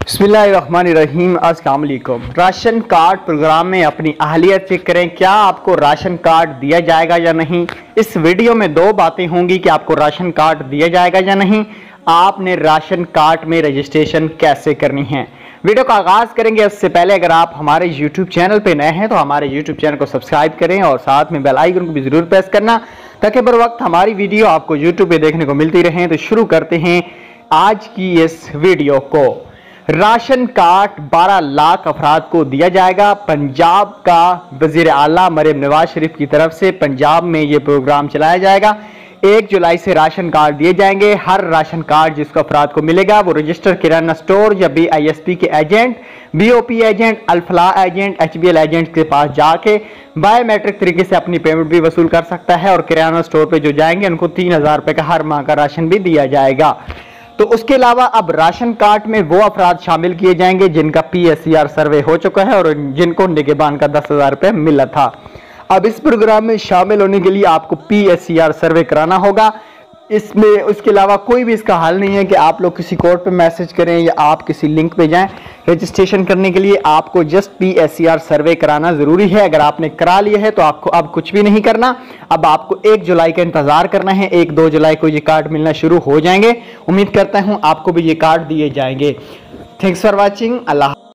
बिस्मिल्लाहिर्रहमानिर्रहीम। अस्सलाम वालेकुम। राशन कार्ड प्रोग्राम में अपनी अहलियत चेक करें, क्या आपको राशन कार्ड दिया जाएगा या नहीं। इस वीडियो में दो बातें होंगी कि आपको राशन कार्ड दिया जाएगा या नहीं, आपने राशन कार्ड में रजिस्ट्रेशन कैसे करनी है। वीडियो का आगाज करेंगे उससे पहले अगर आप हमारे YouTube चैनल पे नए हैं तो हमारे YouTube चैनल को सब्सक्राइब करें और साथ में बेल आइकन को भी जरूर प्रेस करना ताकि बर वक्त हमारी वीडियो आपको YouTube पे देखने को मिलती रहे। तो शुरू करते हैं आज की इस वीडियो को। राशन कार्ड 12 लाख अफराद को दिया जाएगा। पंजाब का वजीर आला मरियम नवाज शरीफ की तरफ से पंजाब में यह प्रोग्राम चलाया जाएगा। 1 जुलाई से राशन कार्ड दिए जाएंगे। हर राशन कार्ड जिसको अफराद को मिलेगा वो रजिस्टर्ड किराना स्टोर या BISP के agent, BOP agent, Alfalah agent, HBL agent के पास जाके बायोमेट्रिक तरीके से अपनी पेमेंट भी वसूल कर सकता है। और किराना स्टोर पे जो जाएंगे उनको 3000 रुपए का हर माह का राशन भी दिया जाएगा। तो उसके अलावा अब राशन कार्ड में वो अफराद शामिल किए जाएंगे जिनका PSCR सर्वे हो चुका है और जिनको निगहबान का 10,000 रुपए मिला था। अब इस प्रोग्राम में शामिल होने के लिए आपको PSCR सर्वे कराना होगा। इसमें उसके अलावा कोई भी इसका हल नहीं है कि आप लोग किसी कोड पे मैसेज करें या आप किसी लिंक पे जाएं। रजिस्ट्रेशन करने के लिए आपको जस्ट PSCR सर्वे कराना जरूरी है। अगर आपने करा लिया है तो आपको अब कुछ भी नहीं करना। अब आपको 1 जुलाई का इंतजार करना है। 1-2 जुलाई को ये कार्ड मिलना शुरू हो जाएंगे। उम्मीद करता हूं आपको भी ये कार्ड दिए जाएंगे। Thanks for watching. अल्लाह।